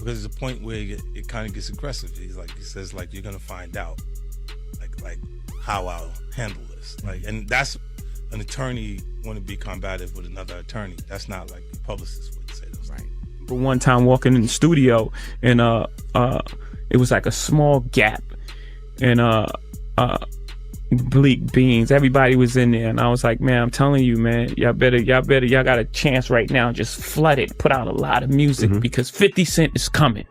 because there's a point where it kind of gets aggressive. He says, you're gonna find out, like how I'll handle this. And that's an attorney want to be combative with another attorney. That's not like a publicist would say those things. But one time walking in the studio, and it was like a small gap, and Bleak Beans, everybody was in there, and I was like, man, I'm telling you, man, y'all got a chance right now. Just flood it, put out a lot of music, because 50 Cent is coming.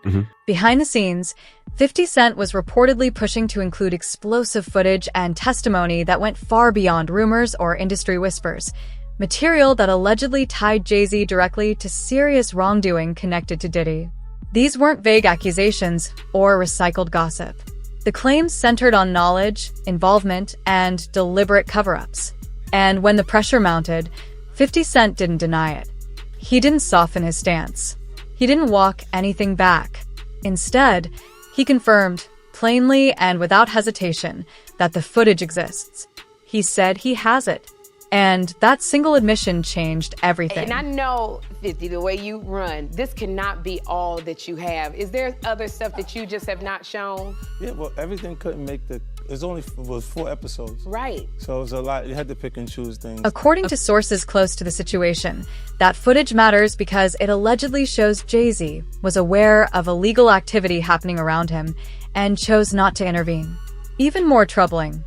Behind the scenes, 50 Cent was reportedly pushing to include explosive footage and testimony that went far beyond rumors or industry whispers, material that allegedly tied Jay-Z directly to serious wrongdoing connected to Diddy. These weren't vague accusations or recycled gossip. The claims centered on knowledge, involvement, and deliberate cover-ups. And when the pressure mounted, 50 Cent didn't deny it. He didn't soften his stance. He didn't walk anything back. Instead, he confirmed, plainly and without hesitation, that the footage exists. He said he has it. And that single admission changed everything. And I know, 50, the way you run, this cannot be all that you have. Is there other stuff that you just have not shown? Yeah, well, everything couldn't make it was 4 episodes. Right. So it was a lot. You had to pick and choose things. According to sources close to the situation, that footage matters because it allegedly shows Jay-Z was aware of illegal activity happening around him and chose not to intervene. Even more troubling,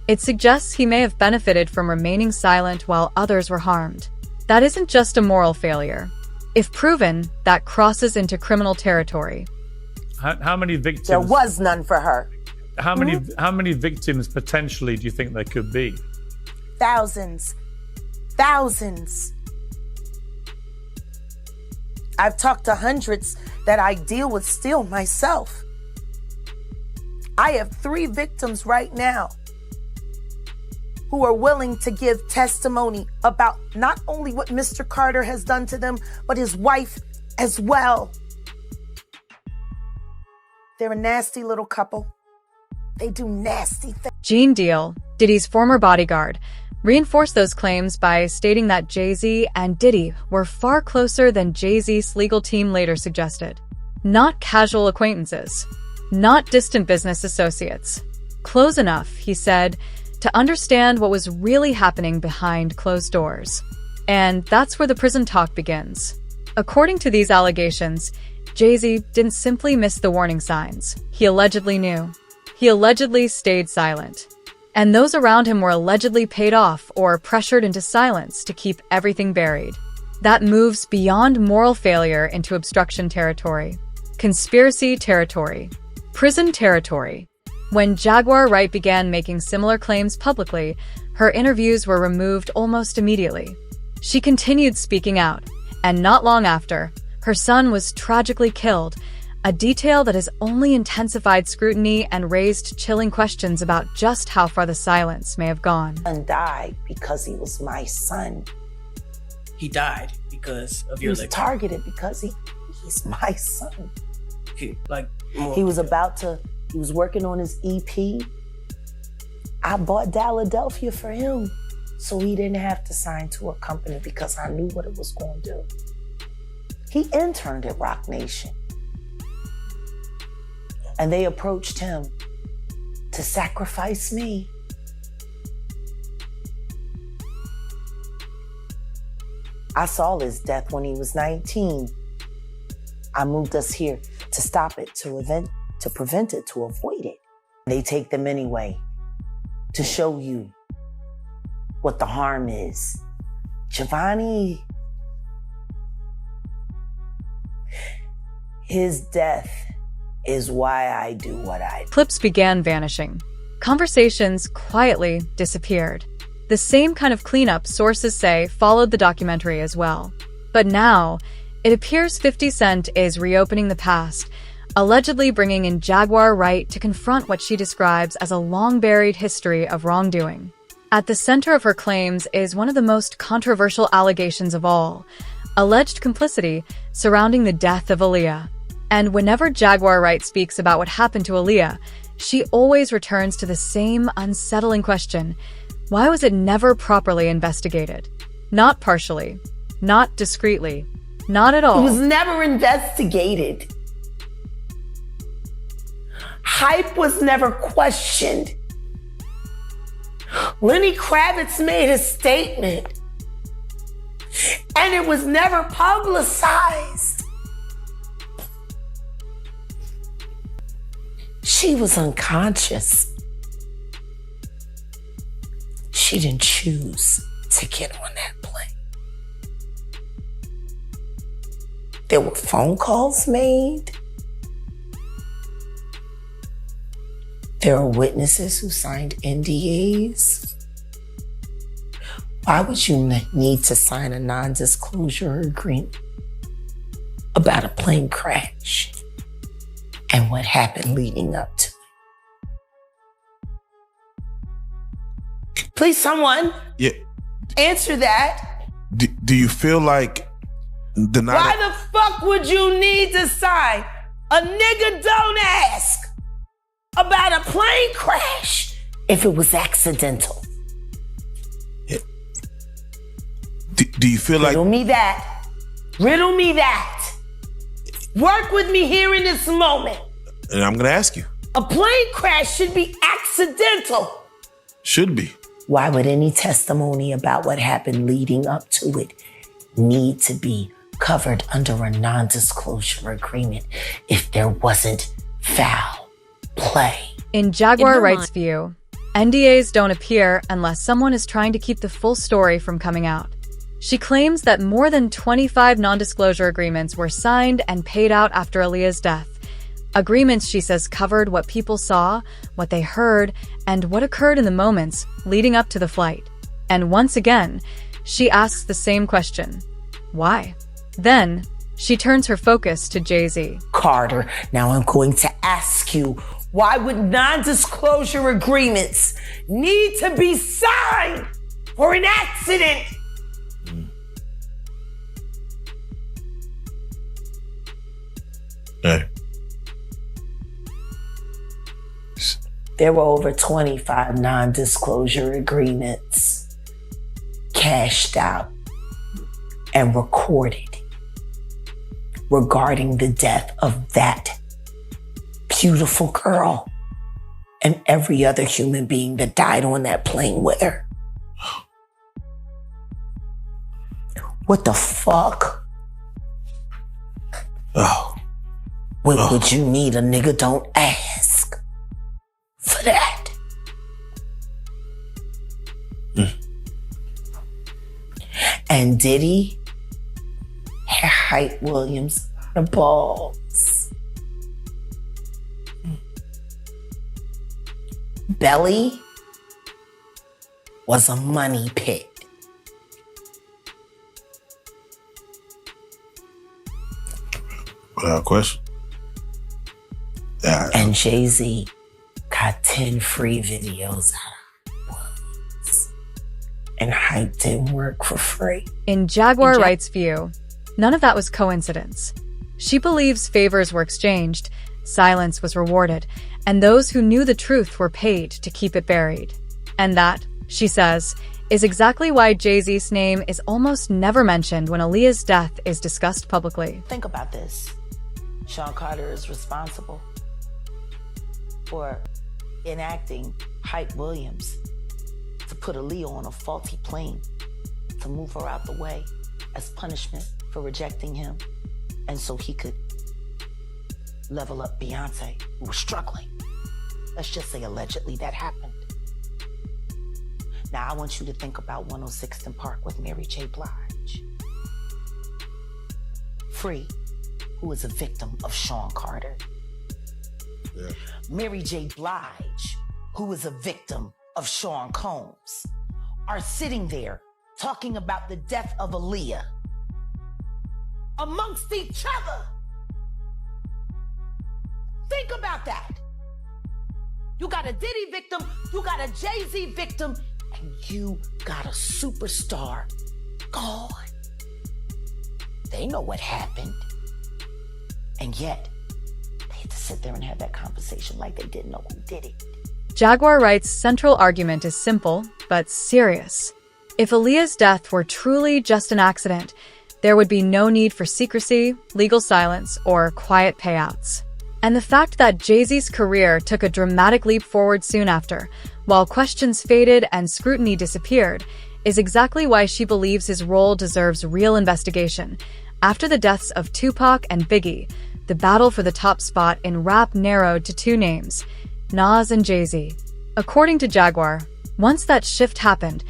it suggests he may have benefited from remaining silent while others were harmed. That isn't just a moral failure. If proven, that crosses into criminal territory. How many victims? There was none for her. How many victims potentially do you think there could be? Thousands. Thousands. I've talked to hundreds that I deal with still myself. I have 3 victims right now who are willing to give testimony about not only what Mr. Carter has done to them, but his wife as well. They're a nasty little couple. They do nasty things. Gene Deal, Diddy's former bodyguard, reinforced those claims by stating that Jay-Z and Diddy were far closer than Jay-Z's legal team later suggested. Not casual acquaintances. Not distant business associates. Close enough, he said, to understand what was really happening behind closed doors. And that's where the prison talk begins. According to these allegations, Jay-Z didn't simply miss the warning signs. He allegedly knew. He allegedly stayed silent. And those around him were allegedly paid off or pressured into silence to keep everything buried. That moves beyond moral failure into obstruction territory, conspiracy territory, prison territory. When Jaguar Wright began making similar claims publicly, her interviews were removed almost immediately. She continued speaking out, and not long after, her son was tragically killed, a detail that has only intensified scrutiny and raised chilling questions about just how far the silence may have gone. And died because he was my son. He died because of your He was targeted because he's my son. He was working on his EP. I bought Dalladelphia for him so he didn't have to sign to a company because I knew what it was going to do. He interned at Roc Nation. And they approached him to sacrifice me. I saw his death when he was 19. I moved us here to stop it, to prevent it, to avoid it. They take them anyway to show you what the harm is. Giovanni, his death is why I do what I do. Clips began vanishing. Conversations quietly disappeared. The same kind of cleanup sources say followed the documentary as well. But now, it appears 50 Cent is reopening the past, allegedly bringing in Jaguar Wright to confront what she describes as a long-buried history of wrongdoing. At the center of her claims is one of the most controversial allegations of all, alleged complicity surrounding the death of Aaliyah. And whenever Jaguar Wright speaks about what happened to Aaliyah, she always returns to the same unsettling question: why was it never properly investigated? Not partially, not discreetly, not at all. It was never investigated. Hype was never questioned. Lenny Kravitz made a statement, and it was never publicized. She was unconscious. She didn't choose to get on that plane. There were phone calls made. There are witnesses who signed NDAs. Why would you need to sign a non-disclosure agreement about a plane crash and what happened leading up to it? Please, someone answer that. Do you feel like the night? Why the fuck would you need to sign? A nigga don't ask about a plane crash if it was accidental. Do you feel like? Riddle me that. Riddle me that. Work with me here in this moment. And I'm gonna ask you. A plane crash should be accidental. Should be. Why would any testimony about what happened leading up to it need to be covered under a non-disclosure agreement if there wasn't foul play? In Jaguar Wright's view, NDAs don't appear unless someone is trying to keep the full story from coming out. She claims that more than 25 non-disclosure agreements were signed and paid out after Aaliyah's death. Agreements, she says, covered what people saw, what they heard, and what occurred in the moments leading up to the flight. And once again, she asks the same question. Why? Then, she turns her focus to Jay-Z. Carter, now I'm going to ask you, why would non-disclosure agreements need to be signed for an accident? Hey. There were over 25 non-disclosure agreements cashed out and recorded regarding the death of that beautiful girl and every other human being that died on that plane with her. What the fuck? Would you need a nigga don't ask for that? And Diddy had Hype Williams the balls. Belly was a money pit. Without question. And Jay-Z got 10 free videos out of it. And Hype didn't work for free. In Jaguar Wright's view, none of that was coincidence. She believes favors were exchanged, silence was rewarded, and those who knew the truth were paid to keep it buried. And that, she says, is exactly why Jay-Z's name is almost never mentioned when Aaliyah's death is discussed publicly. Think about this. Sean Carter is responsible for enacting Hype Williams to put Aaliyah on a faulty plane to move her out the way as punishment for rejecting him, and so he could level up Beyonce, who was struggling. Let's just say allegedly that happened. Now I want you to think about 106th and Park with Mary J. Blige. Free, who is a victim of Sean Carter. Yeah. Mary J. Blige, who is a victim of Sean Combs, are sitting there talking about the death of Aaliyah amongst each other. Think about that. You got a Diddy victim, you got a Jay-Z victim, and you got a superstar gone. They know what happened. And yet, they had to sit there and have that conversation like they didn't know who did it. Jaguar Wright's central argument is simple, but serious. If Aaliyah's death were truly just an accident, there would be no need for secrecy, legal silence, or quiet payouts. And the fact that Jay-Z's career took a dramatic leap forward soon after, while questions faded and scrutiny disappeared, is exactly why she believes his role deserves real investigation. After the deaths of Tupac and Biggie, the battle for the top spot in rap narrowed to two names, Nas and Jay-Z. According to Jaguar, once that shift happened,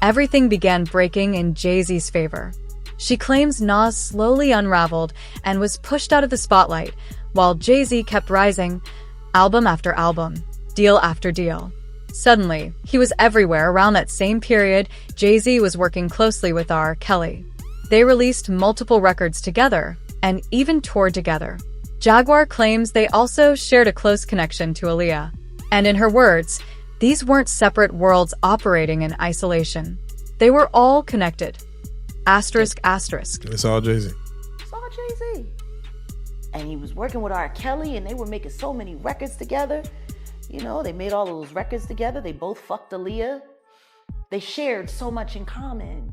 everything began breaking in Jay-Z's favor. She claims Nas slowly unraveled and was pushed out of the spotlight, while Jay-Z kept rising, album after album, deal after deal. Suddenly, he was everywhere. Around that same period, Jay-Z was working closely with R. Kelly. They released multiple records together and even toured together. Jaguar claims they also shared a close connection to Aaliyah. And in her words, these weren't separate worlds operating in isolation. They were all connected. Asterisk, asterisk. It's all Jay-Z. It's all Jay-Z. And he was working with R. Kelly, and they were making so many records together. You know, they made all those records together. They both fucked Aaliyah. They shared so much in common.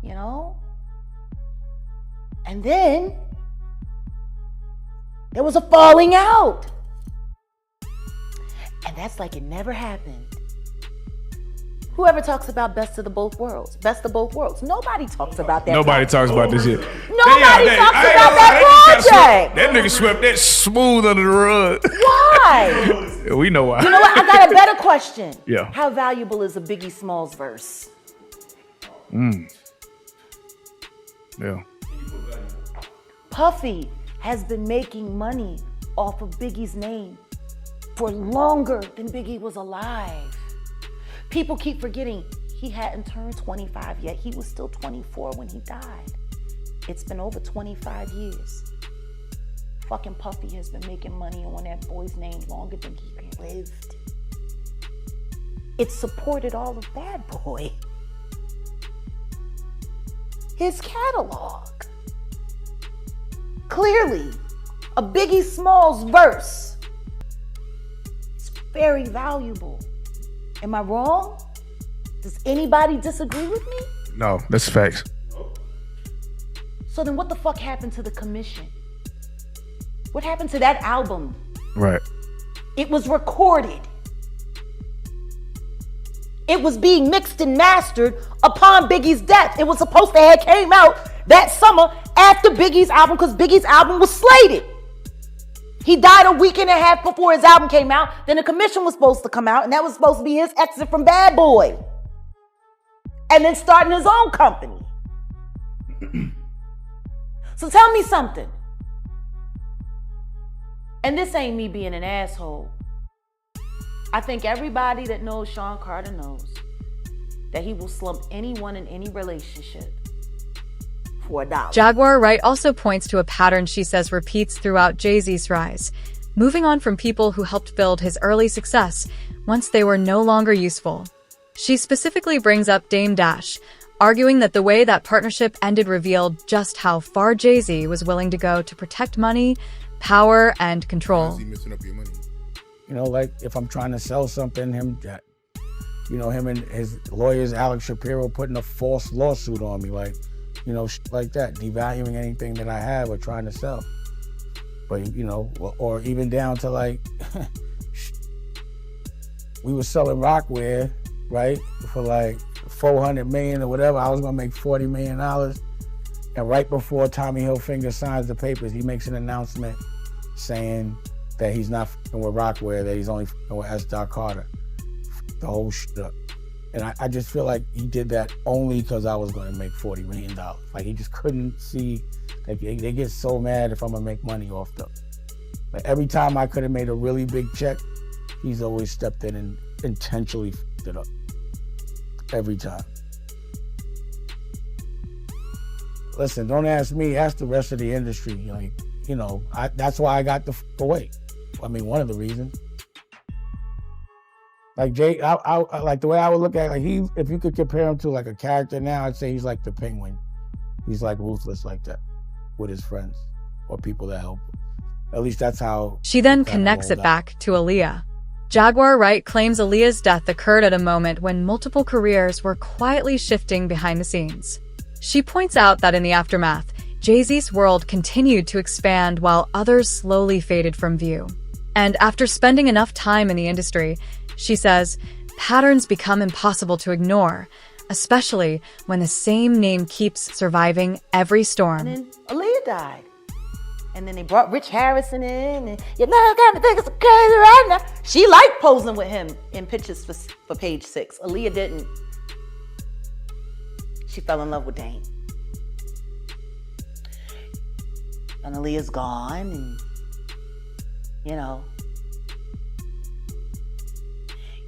You know? And then there was a falling out. And that's like it never happened. Whoever talks about best of the both worlds, best of both worlds. Nobody talks about that. Nobody talks about this shit. Nobody talks about that project. That nigga swept that smooth under the rug. Why? We know why. You know what? I got a better question. Yeah. How valuable is a Biggie Smalls verse? Yeah. Puffy has been making money off of Biggie's name for longer than Biggie was alive. People keep forgetting he hadn't turned 25 yet. He was still 24 when he died. It's been over 25 years. Fucking Puffy has been making money on that boy's name longer than he lived. It supported all of Bad Boy. His catalog. Clearly, a Biggie Smalls verse is very valuable. Am I wrong? Does anybody disagree with me? No, that's facts. So then what the fuck happened to the commission? What happened to that album? Right. It was recorded. It was being mixed and mastered upon Biggie's death. It was supposed to have came out that summer after Biggie's album because Biggie's album was slated. He died a week and a half before his album came out. Then the commission was supposed to come out, and that was supposed to be his exit from Bad Boy. And then starting his own company. So tell me something. And this ain't me being an asshole. I think everybody that knows Sean Carter knows that he will slump anyone in any relationship for $1. Jaguar Wright also points to a pattern she says repeats throughout Jay-Z's rise, moving on from people who helped build his early success once they were no longer useful. She specifically brings up Dame Dash, arguing that the way that partnership ended revealed just how far Jay-Z was willing to go to protect money, power, and control. You know, like if I'm trying to sell something, him and his lawyers, Alex Shapiro, putting a false lawsuit on me, like, you know, like that, devaluing anything that I have or trying to sell. But, you know, or even down to like, we were selling Rockware, right, for like $400 million or whatever. I was gonna make $40 million. And right before Tommy Hilfiger signs the papers, he makes an announcement saying that he's not f***ing with Rockware, that he's only f***ing with S. Carter. The whole shit up. And I just feel like he did that only because I was going to make $40 million. Like he just couldn't see, like they get so mad if I'm going to make money off them. But every time I could have made a really big check, he's always stepped in and intentionally f***ed it up. Every time. Listen, don't ask me, ask the rest of the industry. Like, you know, that's why I got the f*** away. I mean, one of the reasons. Like Jay, I like the way I would look at it, like if you could compare him to like a character now, I'd say he's like the Penguin. He's like ruthless like that with his friends or people that help him. At least that's how. She then connects it back to Aaliyah. Jaguar Wright claims Aaliyah's death occurred at a moment when multiple careers were quietly shifting behind the scenes. She points out that in the aftermath, Jay-Z's world continued to expand while others slowly faded from view. And after spending enough time in the industry, she says, patterns become impossible to ignore, especially when the same name keeps surviving every storm. And then Aaliyah died. And then they brought Rich Harrison in, and you know, kind of think it's crazy right now. She liked posing with him in pictures for Page Six. Aaliyah didn't. She fell in love with Dane. And Aaliyah's gone, and you know.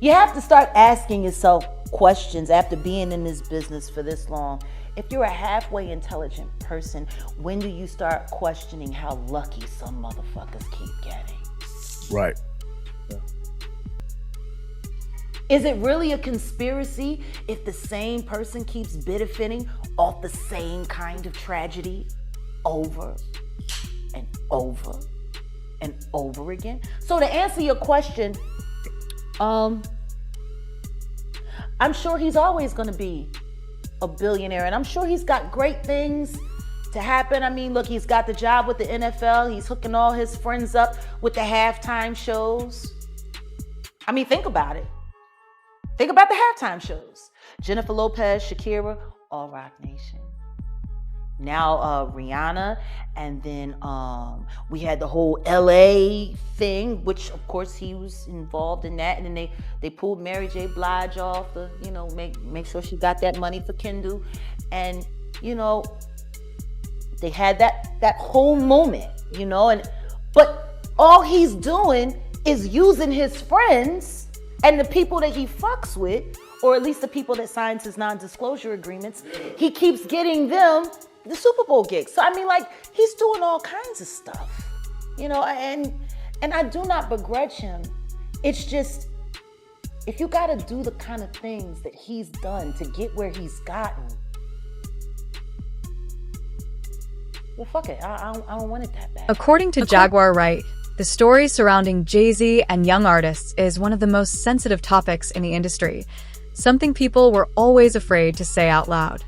You have to start asking yourself questions after being in this business for this long. If you're a halfway intelligent person, when do you start questioning how lucky some motherfuckers keep getting? Right. Is it really a conspiracy if the same person keeps benefiting off the same kind of tragedy over and over and over again? So to answer your question, I'm sure he's always going to be a billionaire, and I'm sure he's got great things to happen. I mean, look, he's got the job with the NFL. He's hooking all his friends up with the halftime shows. I mean, think about it. Think about the halftime shows. Jennifer Lopez, Shakira, all Roc Nation. Now Rihanna, and then we had the whole LA thing, which of course he was involved in that, and then they pulled Mary J. Blige off to, you know, make sure she got that money for Kendall, and you know, they had that whole moment, you know, but all he's doing is using his friends and the people that he fucks with, or at least the people that signs his non-disclosure agreements. He keeps getting them the Super Bowl gigs. So I mean, like, he's doing all kinds of stuff, you know, and I do not begrudge him. It's just, if you gotta do the kind of things that he's done to get where he's gotten, well, fuck it. I don't want it that bad. According to Jaguar Wright, the story surrounding Jay-Z and young artists is one of the most sensitive topics in the industry, something people were always afraid to say out loud.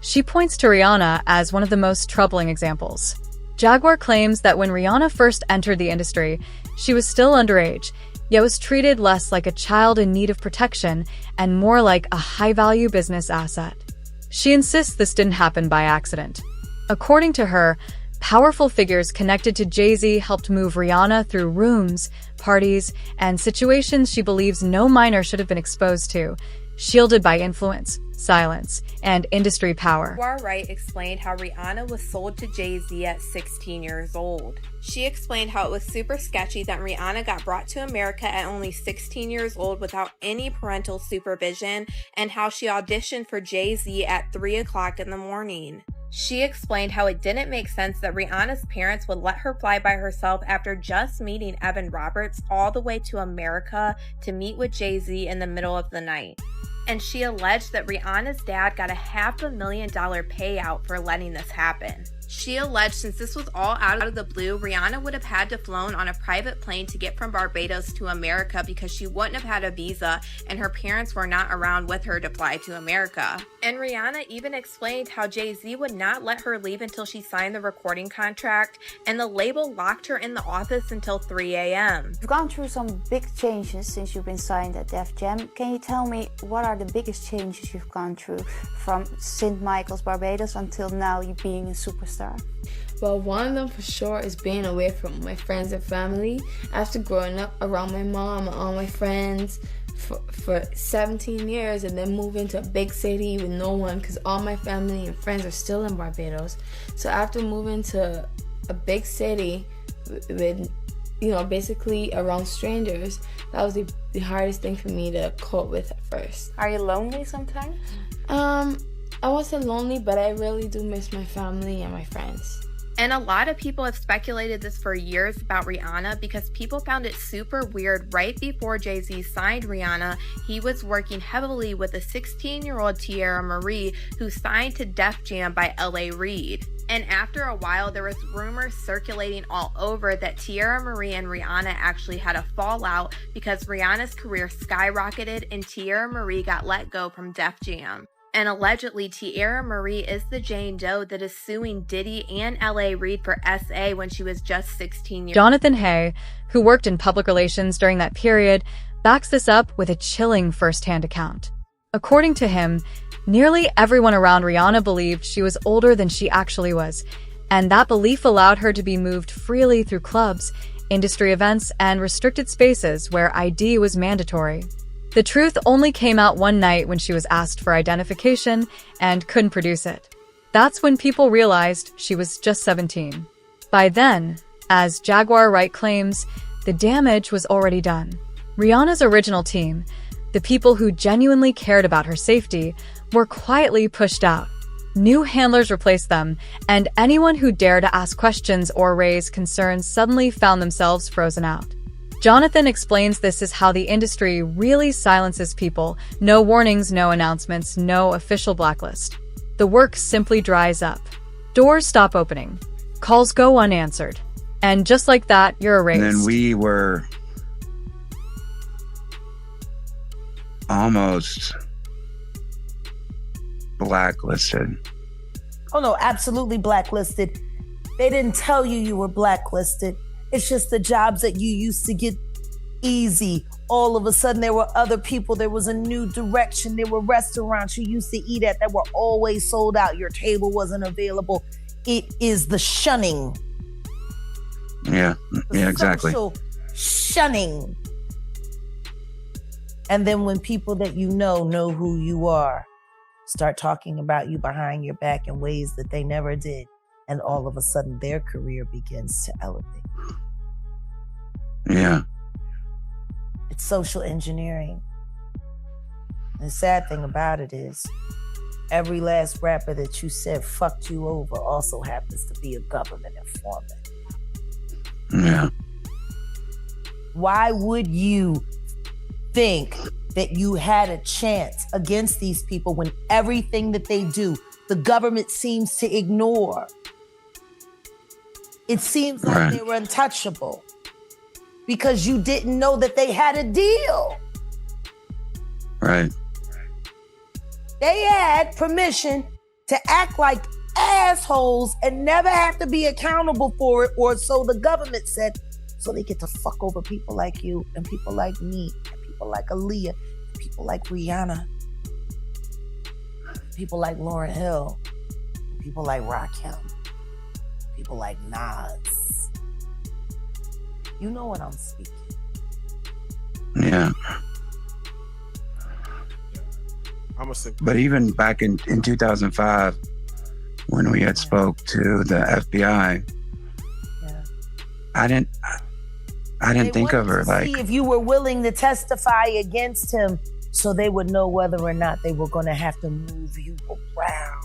She points to Rihanna as one of the most troubling examples. Jaguar claims that when Rihanna first entered the industry, she was still underage, yet was treated less like a child in need of protection and more like a high-value business asset. She insists this didn't happen by accident. According to her, powerful figures connected to Jay-Z helped move Rihanna through rooms, parties, and situations she believes no minor should have been exposed to, shielded by influence, silence, and industry power. Jaguar Wright explained how Rihanna was sold to Jay-Z at 16 years old. She explained how it was super sketchy that Rihanna got brought to America at only 16 years old without any parental supervision, and how she auditioned for Jay-Z at 3 o'clock in the morning. She explained how it didn't make sense that Rihanna's parents would let her fly by herself after just meeting Evan Roberts all the way to America to meet with Jay-Z in the middle of the night. And she alleged that Rihanna's dad got a $500,000 payout for letting this happen. She alleged since this was all out of the blue, Rihanna would have had to flown on a private plane to get from Barbados to America because she wouldn't have had a visa and her parents were not around with her to fly to America. And Rihanna even explained how Jay-Z would not let her leave until she signed the recording contract, and the label locked her in the office until 3 a.m. You've gone through some big changes since you've been signed at Def Jam. Can you tell me what are the biggest changes you've gone through from St. Michael's, Barbados until now you being a superstar? Well, one of them for sure is being away from my friends and family. After growing up around my mom and all my friends for 17 years and then moving to a big city with no one because all my family and friends are still in Barbados. So after moving to a big city with, you know, basically around strangers, that was the hardest thing for me to cope with at first. Are you lonely sometimes? I wasn't lonely, but I really do miss my family and my friends. And a lot of people have speculated this for years about Rihanna because people found it super weird. Right before Jay-Z signed Rihanna, he was working heavily with a 16-year-old Tierra Marie who signed to Def Jam by L.A. Reid. And after a while, there was rumors circulating all over that Tierra Marie and Rihanna actually had a fallout because Rihanna's career skyrocketed and Tierra Marie got let go from Def Jam. And allegedly, Tierra Marie is the Jane Doe that is suing Diddy and L.A. Reid for SA when she was just 16 years old. Jonathan Hay, who worked in public relations during that period, backs this up with a chilling first-hand account. According to him, nearly everyone around Rihanna believed she was older than she actually was, and that belief allowed her to be moved freely through clubs, industry events, and restricted spaces where ID was mandatory. The truth only came out one night when she was asked for identification and couldn't produce it. That's when people realized she was just 17. By then, as Jaguar Wright claims, the damage was already done. Rihanna's original team, the people who genuinely cared about her safety, were quietly pushed out. New handlers replaced them, and anyone who dared to ask questions or raise concerns suddenly found themselves frozen out. Jonathan explains this is how the industry really silences people. No warnings, no announcements, no official blacklist. The work simply dries up. Doors stop opening. Calls go unanswered. And just like that, you're erased. And then we were almost blacklisted. Oh no, absolutely blacklisted. They didn't tell you you were blacklisted. It's just the jobs that you used to get easy. All of a sudden, there were other people. There was a new direction. There were restaurants you used to eat at that were always sold out. Your table wasn't available. It is the shunning. Yeah, exactly. Social shunning. And then when people that you know who you are, start talking about you behind your back in ways that they never did. And all of a sudden, their career begins to elevate. Yeah. It's social engineering. And the sad thing about it is, every last rapper that you said fucked you over also happens to be a government informant. Yeah. Why would you think that you had a chance against these people when everything that they do, the government seems to ignore? It seems like they were untouchable because you didn't know that they had a deal. Right. They had permission to act like assholes and never have to be accountable for it, or so the government said, so they get to fuck over people like you and people like me and people like Aaliyah, people like Rihanna, people like Lauryn Hill, people like Rakim, people like Nas. You know what I'm speaking. Yeah. But even back in 2005, when we had spoke to the FBI, I didn't think of her like. See if you were willing to testify against him, so they would know whether or not they were going to have to move you around.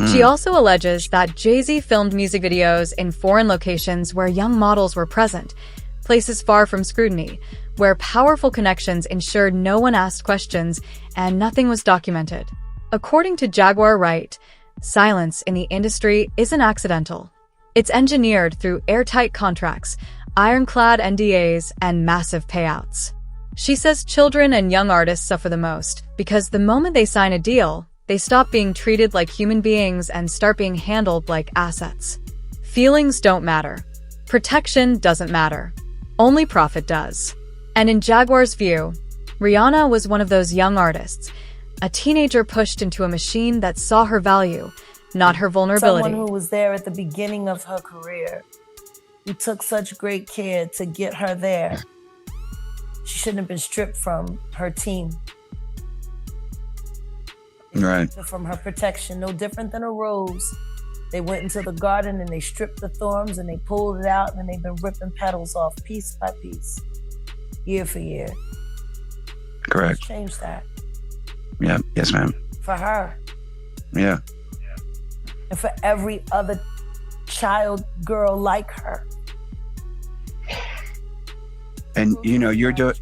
She also alleges that Jay-Z filmed music videos in foreign locations where young models were present, places far from scrutiny, where powerful connections ensured no one asked questions and nothing was documented. According to Jaguar Wright, silence in the industry isn't accidental. It's engineered through airtight contracts, ironclad NDAs, and massive payouts. She says children and young artists suffer the most because the moment they sign a deal, they stop being treated like human beings and start being handled like assets. Feelings don't matter. Protection doesn't matter. Only profit does. And in Jaguar's view, Rihanna was one of those young artists, a teenager pushed into a machine that saw her value, not her vulnerability. Someone who was there at the beginning of her career, who took such great care to get her there. She shouldn't have been stripped from her team. Right. From her protection, no different than a rose. They went into the garden and they stripped the thorns and they pulled it out and they've been ripping petals off piece by piece, year for year. Correct. Let's change that. Yeah. Yes, ma'am. For her. Yeah. And for every other child, girl like her. And you know, you're doing.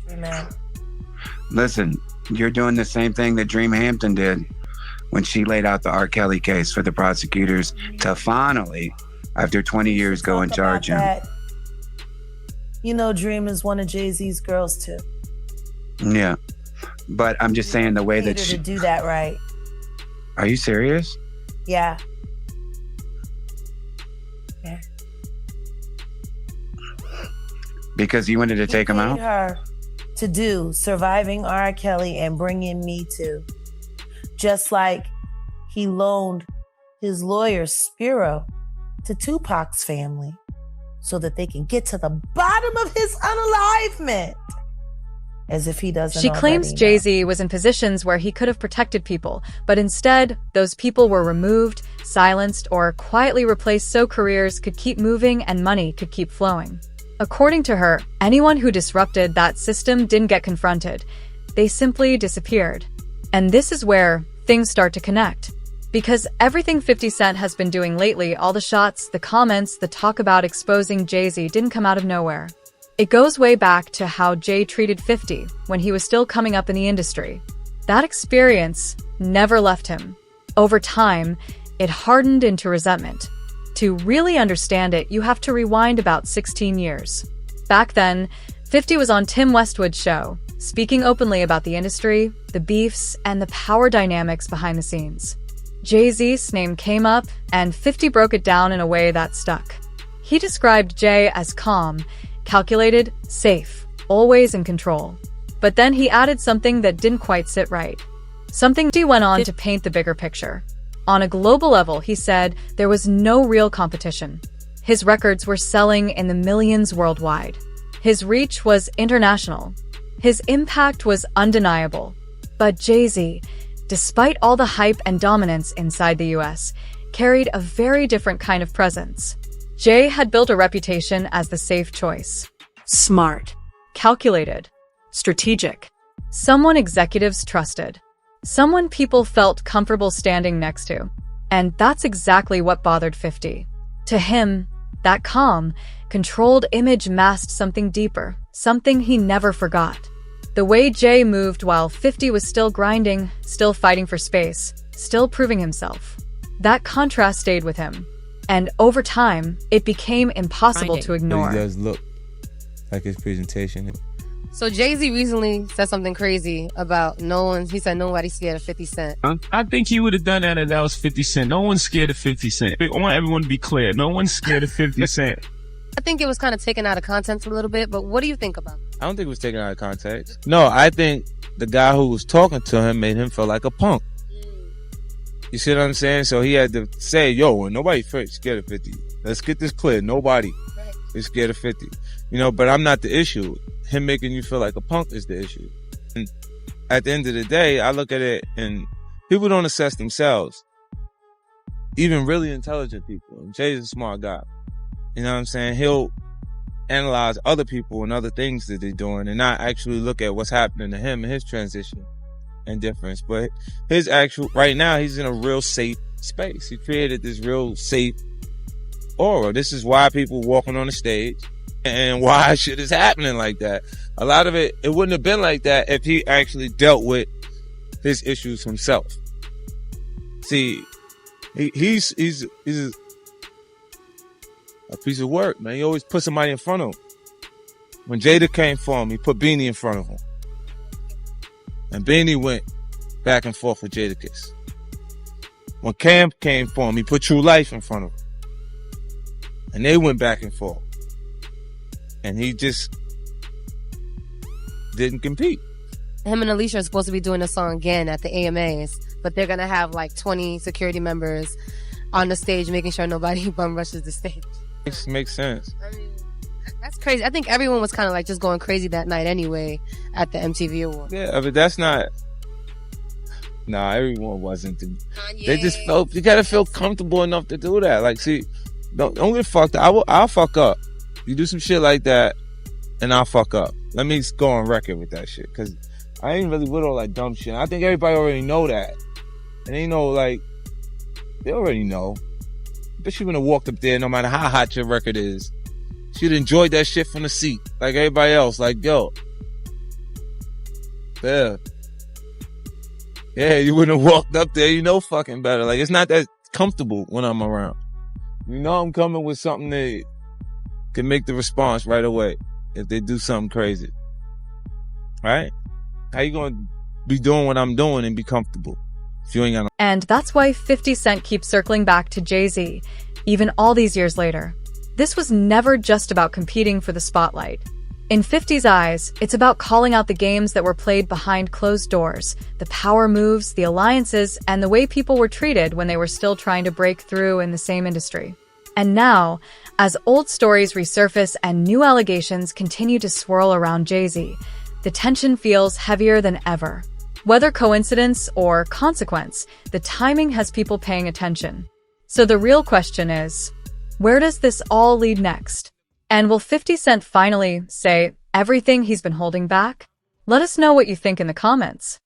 Listen, you're doing the same thing that Dream Hampton did when she laid out the R. Kelly case for the prosecutors to finally, after 20 years, go and charge him. You know, Dream is one of Jay-Z's girls too. Yeah, but I'm just saying the way that she she to do that right. Are you serious? Yeah. Yeah. Because you wanted to take him Paid out? her to do Surviving R. Kelly and Bringing Me To. Just like he loaned his lawyer Spiro to Tupac's family so that they can get to the bottom of his unalivement. As if he doesn't She claims already know. Jay-Z was in positions where he could have protected people, but instead, those people were removed, silenced, or quietly replaced so careers could keep moving and money could keep flowing. According to her, anyone who disrupted that system didn't get confronted. They simply disappeared. And this is where things start to connect. Because everything 50 Cent has been doing lately, all the shots, the comments, the talk about exposing Jay-Z didn't come out of nowhere. It goes way back to how Jay treated 50 when he was still coming up in the industry. That experience never left him. Over time, it hardened into resentment. To really understand it, you have to rewind about 16 years. Back then, 50 was on Tim Westwood's show, speaking openly about the industry, the beefs, and the power dynamics behind the scenes. Jay-Z's name came up, and 50 broke it down in a way that stuck. He described Jay as calm, calculated, safe, always in control. But then he added something that didn't quite sit right. Something he went on to paint the bigger picture. On a global level, he said there was no real competition. His records were selling in the millions worldwide. His reach was international. His impact was undeniable. But Jay-Z, despite all the hype and dominance inside the US, carried a very different kind of presence. Jay had built a reputation as the safe choice. Smart. Calculated. Strategic. Someone executives trusted. Someone people felt comfortable standing next to. And that's exactly what bothered 50. To him, that calm, controlled image masked something deeper, something he never forgot. The way Jay moved while 50 was still grinding, still fighting for space, still proving himself. That contrast stayed with him. And over time, it became impossible to ignore. He does look like his presentation. So Jay-Z recently said something crazy about he said nobody's scared of 50 Cent. I think he would have done that if that was 50 Cent. No one's scared of 50 Cent. I want everyone to be clear. No one's scared of 50 Cent. I think it was kind of taken out of context a little bit, but what do you think about it? I don't think it was taken out of context. No, I think the guy who was talking to him made him feel like a punk. You see what I'm saying? So he had to say, yo, nobody's scared of 50. Let's get this clear. Nobody is scared of 50. But I'm not the issue. Him making you feel like a punk is the issue. And at the end of the day, I look at it and people don't assess themselves. Even really intelligent people. Jay's a smart guy. You know what I'm saying? He'll analyze other people and other things that they're doing and not actually look at what's happening to him and his transition and difference. But right now, he's in a real safe space. He created this real safe aura. This is why people walking on the stage and why shit is happening like that. A lot of it wouldn't have been like that if he actually dealt with his issues himself. See, he's a piece of work, man. He always put somebody in front of him. When Jada came for him, he put Beanie in front of him. And Beanie went back and forth with Jadakiss. When Cam came for him, he put True Life in front of him. And they went back and forth. And he just didn't compete. Him and Alicia are supposed to be doing a song again at the AMAs, but they're going to have like 20 security members on the stage making sure nobody bum rushes the stage. Makes sense. I mean, that's crazy. I think everyone was kind of like just going crazy that night anyway at the MTV Awards. Yeah, but that's not... Nah, everyone wasn't. They just felt... You gotta feel comfortable enough to do that. Like, see, don't get fucked up. I'll fuck up. You do some shit like that, and I'll fuck up. Let me go on record with that shit, because I ain't really with all that dumb shit. I think everybody already know that. And they know, like... They already know. But she wouldn't have walked up there no matter how hot your record is. She'd enjoyed that shit from the seat. Like everybody else. Like, yo. Yeah. Yeah, you wouldn't have walked up there. You know fucking better. Like, it's not that comfortable when I'm around. You know I'm coming with something that can make the response right away if they do something crazy. Right? How you gonna be doing what I'm doing and be comfortable? If you ain't got no And that's why 50 Cent keeps circling back to Jay-Z, even all these years later. This was never just about competing for the spotlight. In 50's eyes, it's about calling out the games that were played behind closed doors, the power moves, the alliances, and the way people were treated when they were still trying to break through in the same industry. And now, as old stories resurface and new allegations continue to swirl around Jay-Z, the tension feels heavier than ever. Whether coincidence or consequence, the timing has people paying attention. So the real question is, where does this all lead next? And will 50 Cent finally say everything he's been holding back? Let us know what you think in the comments.